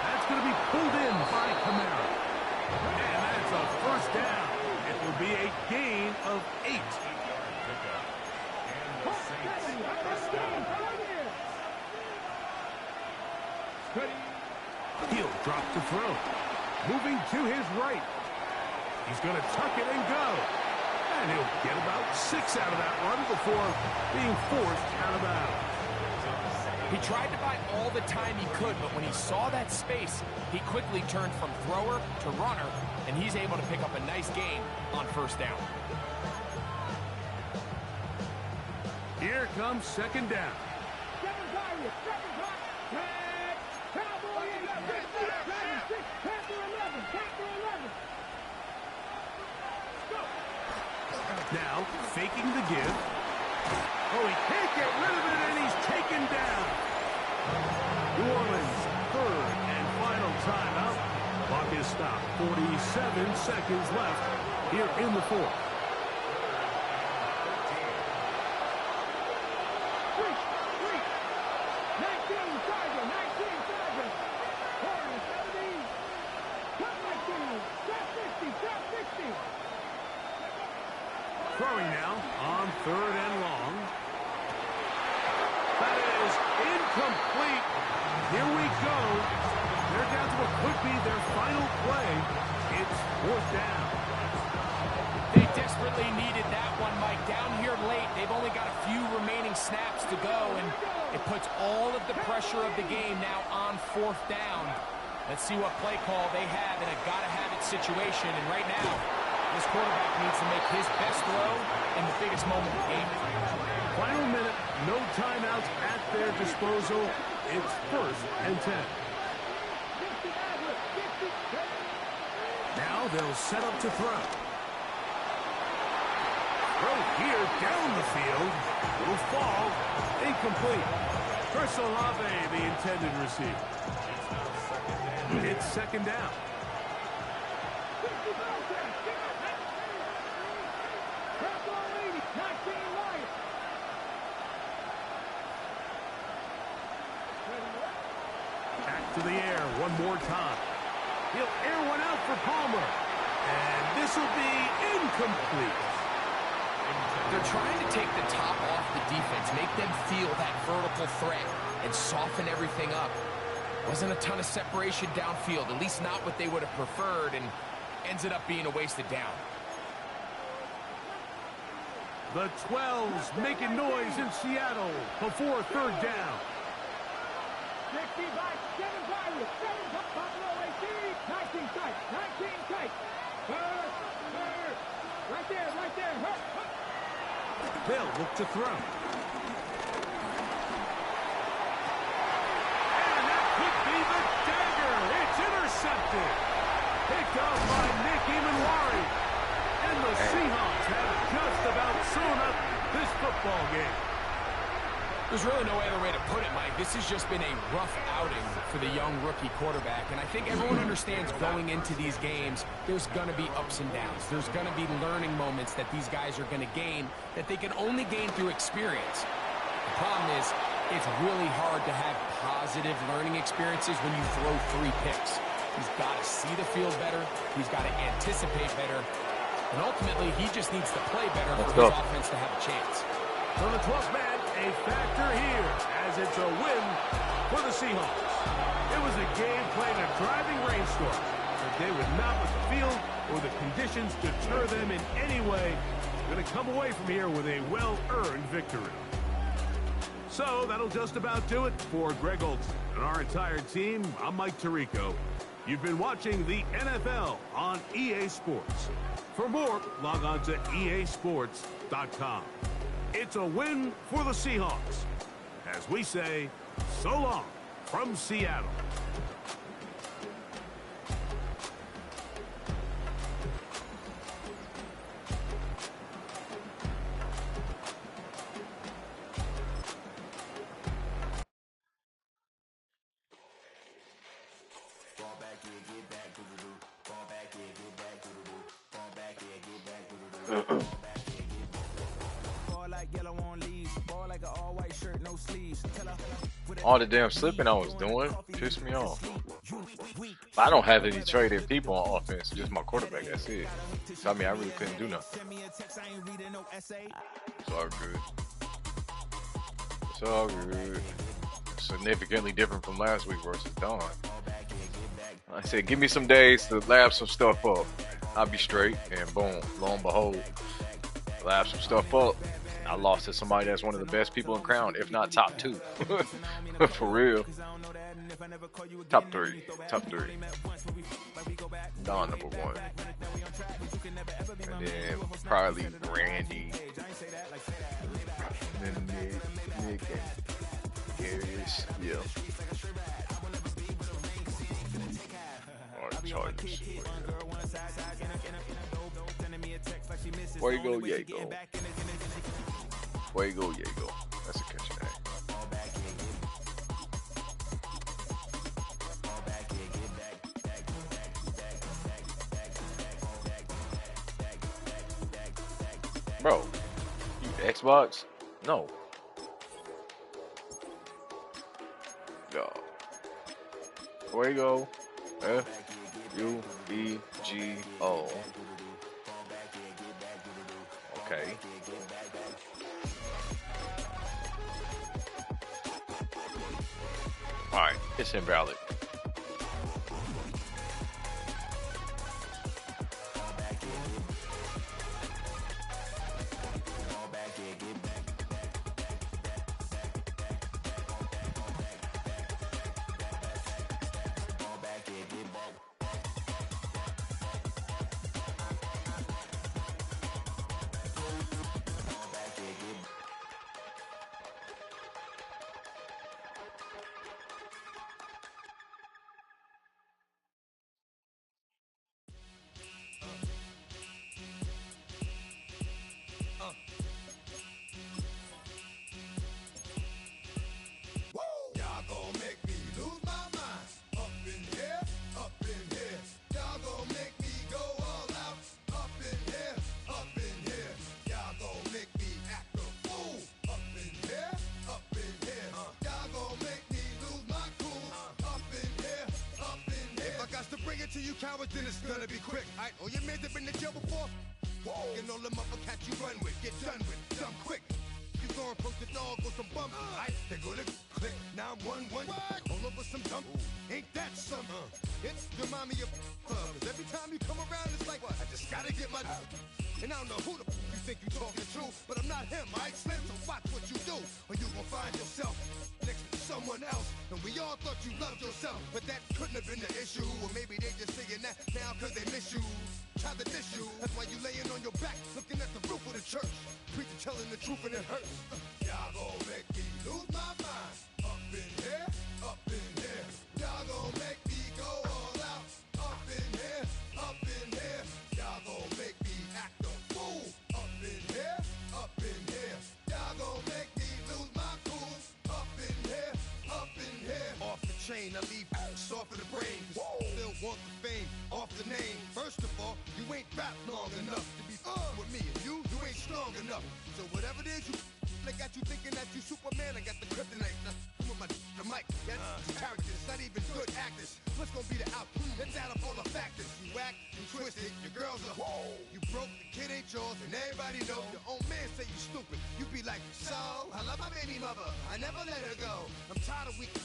That's going to be pulled in by Kamara. And that's a 1st down. It will be a gain of 8. He'll drop to throw. Moving to his right. He's going to tuck it and go. And he'll get about 6 out of that run before being forced out of bounds. He tried to buy all the time he could, but when he saw that space, he quickly turned from thrower to runner, and he's able to pick up a nice gain on 1st down. Here comes 2nd down. Now, faking the give. Oh, he can't get rid of it, and he's taken down. New Orleans, third and final timeout. Clock is stopped. 47 seconds left here in the fourth. Throwing now on third and long. That is incomplete. Here we go. They're down to what could be their final play. It's fourth down. They desperately needed that one, Mike. Down here late, they've only got a few remaining snaps to go, and it puts all of the pressure of the game now on fourth down. Let's see what play call they have in a gotta-have-it situation, and right now, this quarterback needs to make his best throw in the biggest moment of the game. Final minute, no timeouts at their disposal. It's first and 10. Now they'll set up to throw. Throw here down the field. Will fall. Incomplete. Chris Olave, the intended receiver. It's second down. Back to the air one more time. He'll air one out for Palmer. And this will be incomplete. They're trying to take the top off the defense, make them feel that vertical threat, and soften everything up. Wasn't a ton of separation downfield, at least not what they would have preferred, and ends it up being a wasted down. The 12's making noise in Seattle before third down. 60 by 7 Pirates, 7 Buffalo AC, 19 tight, 19 tight. Right there, right there. They'll look to throw. And that could be the dagger. It's intercepted. Picked up by Nick Emanwari. And the Seahawks have just about sewn up this football game. There's really no other way to put it, Mike. This has just been a rough outing for the young rookie quarterback. And I think everyone understands going into these games, there's going to be ups and downs. There's going to be learning moments that these guys are going to gain that they can only gain through experience. The problem is, it's really hard to have positive learning experiences when you throw 3 picks. He's got to see the field better. He's got to anticipate better. And ultimately, he just needs to play better for his offense to have a chance. So the 12th man, a factor here, as it's a win for the Seahawks. It was a game playing a driving rainstorm, but they would not let the field or the conditions deter them in any way. Going to come away from here with a well-earned victory. So that'll just about do it for Greg Olson and our entire team. I'm Mike Tirico. You've been watching the NFL on EA Sports. For more, log on to easports.com. It's a win for the Seahawks. As we say, so long from Seattle. All the damn slipping I was doing pissed me off. I don't have any traded people on offense, just my quarterback, that's it. So I mean, I really couldn't do nothing. It's all good. It's all good. Significantly different from last week versus Dawn. I said, give me some days to lab some stuff up. I'll be straight, and boom, lo and behold, lab some stuff up. I lost to somebody that's one of the best people in Crown, if not top 2. For real. Top 3. Top 3. Don number 1. And then probably Randy. And then Nick and Darius. Yeah. Or Chargers. Where you go, yeah, you go. Where you go, yeah, you go. That's a catch. Bro, you Xbox? No. Yo. Fuego. Fuego. Okay. Alright, it's invalid. Y'all gon' make me lose my mind. Up in here, up in here. Y'all gon' make me go all out. Up in here, up in here. Y'all gon' make me act a fool. Up in here, up in here. Y'all gon' make me lose my cool. Up in here, up in here. If I got to bring it to you cowards, then it's gonna be quick. Alright, all your men have been to jail before? Whoa. And all them other cats you run with, get done with, done quick. You gon' approach the dog with some bump. Alright, they gonna click 911. All over some dump. Ain't that something? It's the mommy of club. 'Cause every time you come around, it's like, what? I just gotta get my. And I don't know who the you think you talking to, but I'm not him, alright, Slim? So watch what you do, or you gon' find yourself next to someone else. And we all thought you loved yourself, but that couldn't have been the issue. Or maybe they just saying that now 'cause they miss you. Try to diss you. That's why you laying on your back, looking at the roof of the church. Preacher telling the truth and it hurts. Y'all gon' make me lose my mind. Up in here, up in here. Y'all gon' make me go all out. Up in here, up in here. Y'all gon' make me act a fool. Up in here, up in here. Y'all gon' make me lose my cool. Up in here, up in here. Off the chain, I leave soft in the brain. Still want the fame, off the name. First of all, you ain't rap long enough to be with me, and you ain't strong enough. So whatever it is you they got you thinking that you Superman, I got the kryptonite. Now, with my the mic, that's characters, not even good actors. What's gonna be the outcome? Let's add up all the factors. You whack, you twisted, your girls are you broke, the kid ain't yours, and everybody know. Your own man say you stupid. You be like, so I love my baby mother, I never let her go. I'm tired of weak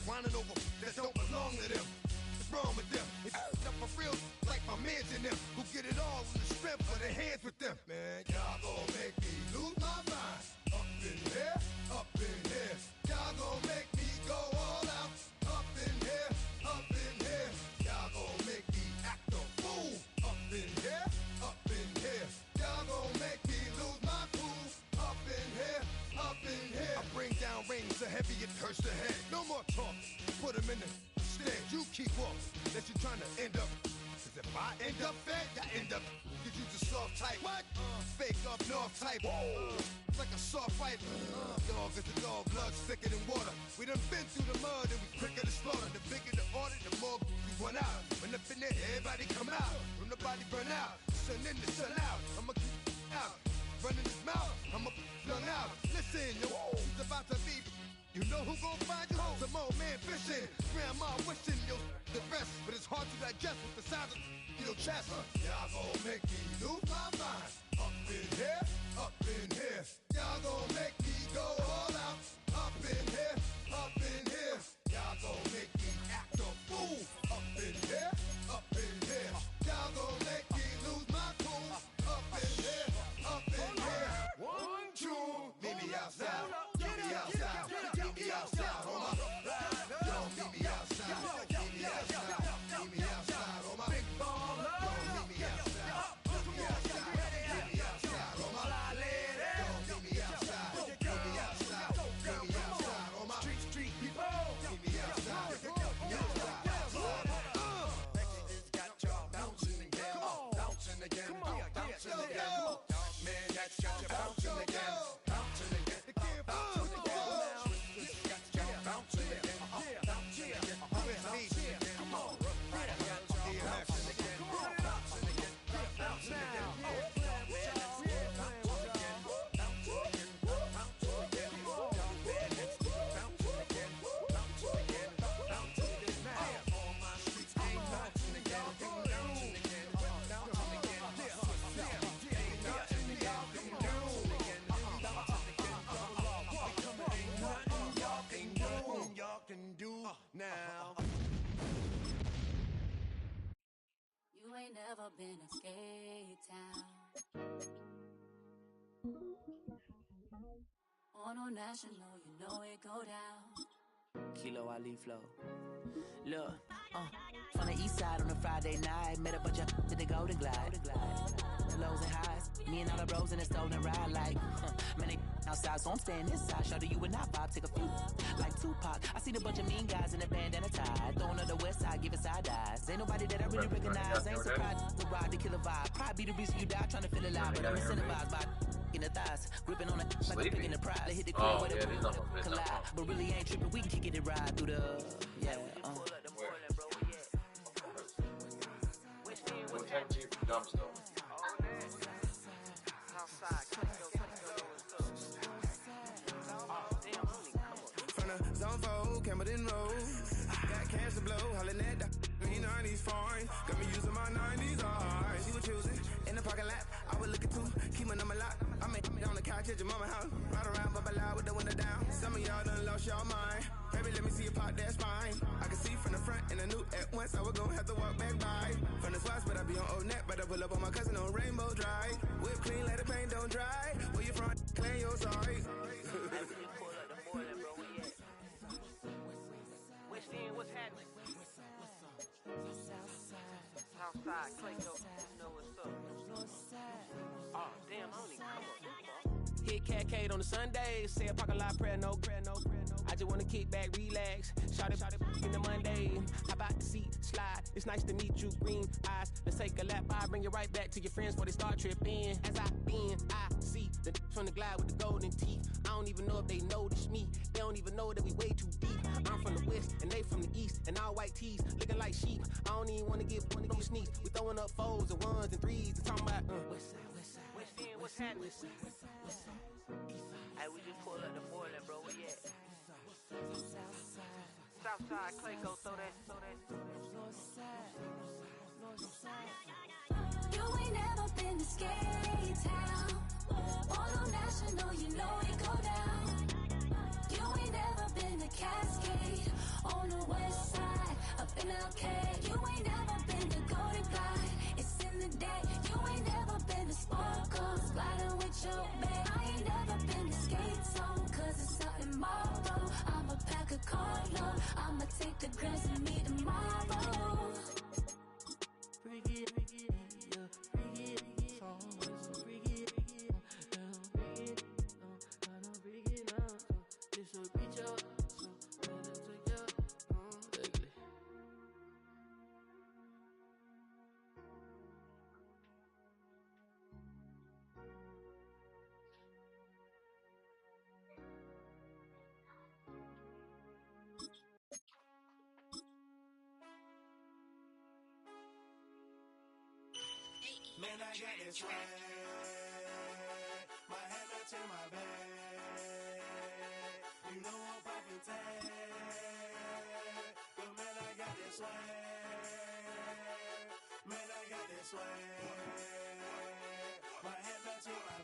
whining over that don't belong to them. What's wrong with them? It's up for real, like my mans in them, who get it all in the strength of their hands with them. Man, y'all gon' make me lose my mind. Up in here, up in here. Y'all gon' make me go all out. Up in here, up in here. Y'all gon' make me act a fool. Up in here, up in here. Y'all gon' make me lose my cool. Up in here, up in here. I bring down rain so heavy it hurts the head. No more talk, put him in the stand. You keep walking, that you trying to end up. Cause if I end up fed, I end up. Cause you just soft type. What? Fake up north type. It's like a soft fight. Dog is a dog, blood thicker than water. We done been through the mud and we quicker to slaughter. The bigger the order, the more we run out. When up in there, everybody come out. When the body burn out, sun in the sun out. I'ma keep out. Running his mouth, I'ma run out. Listen, yo, he's about to be. You know who gon' find you? Some old man fishing. Grandma wishing you the best, but it's hard to digest with the size of your chest. Y'all gon' make me lose my mind. Up in here, up in here. Y'all gon' make me go all out. Up in here, up in here. Y'all gon' make me act a fool. Up in here, up in here. Y'all gon' make me lose my cool. Up in here, up in here. 1, 2, meet me outside. Meet me outside. Meet me outside, on my. Yo, meet me outside. Meet me outside. Meet me outside, on my. Big baller. Yo, meet me outside. Meet me outside. Meet me outside, on my. Yo, meet me outside. Meet me outside. Meet me outside, on my. Street people. Meet me outside. Meet me outside. ain't never been a skate town. On a national, you know it go down. Kilo Ali flow. Look, from the east side on a Friday night, met a bunch of to the Golden Glide. Lows and highs, me and all the bros in a stolen ride like, man, they outside, so I'm staying inside. Shout to you and I vibe, take a few, like Tupac. I seen a bunch of mean guys in a bandana tie, throwing on the west side, giving side eyes. Ain't nobody that I really recognize, ain't surprised to ride the killer vibe. Probably be the reason you die trying to feel alive, but I'm incentivized by in the thighs, gripping on it like I'm picking the pride. They hit the crib with a collide, but really ain't tripping. We can kick it and ride through the What time to you from Dumpstone? From the zone 4, Campbellton Road. Got cash to blow, hollering at the green 90s foreign. Got me using my 90s hard. She was choosing in the parking lot. I was looking too, keep my number locked. I made me on the couch at your mama house. Ride around, bubble loud with the window down. Some of y'all done lost y'all mind. Baby, let me see you pop that spine. I can see from the front and I knew at once I was gonna have to walk back by. From the spots, but I be on Old Net. But I pull up on my cousin on Rainbow Drive. Whip clean, let the paint don't dry. Where you from? Clean your sorry. What's happening? Southside, Clayco, you know what's up. Oh, damn, I don't even come up this far. Hit Catcade on the Sundays, say a parking lot prayer, no prayer, no prayer, no. I just wanna kick back, relax, shout it in the Monday. How about the seat, slide, it's nice to meet you, green eyes. Let's take a lap, I bring you right back to your friends before they start tripping. As I bend, I see the from the glide with the golden teeth. I don't even know if they notice me, they don't even know that we way too deep. I'm from the west, and they from the east, and all white tees, looking like sheep. I don't even wanna give one of them sneaks. We throwing up fours and ones and threes, and talking about, what's happening? Hey, we just pulled up the Moreland, bro, where you at? Southside, Clayco, throw that. You ain't never been to skate town. On a national, you know it go down. You ain't never been to Cascade. On the west side, up in LK. You ain't never been to Golden Glide. It's in the day. You ain't never been to Sparkles, gliding with your babe. I ain't never been to Skate Zone, cause it's out in Marlboro. I'ma pack a carload. I'ma take the girls and meet tomorrow. Bring it, yeah, bring it, bring it, bring it up, this will reach up, so better take up, ugly. Man, I got this swag. My hand up to my bag. You know I'm poppin' tag. But man, I got this swag. Man, I got this swag.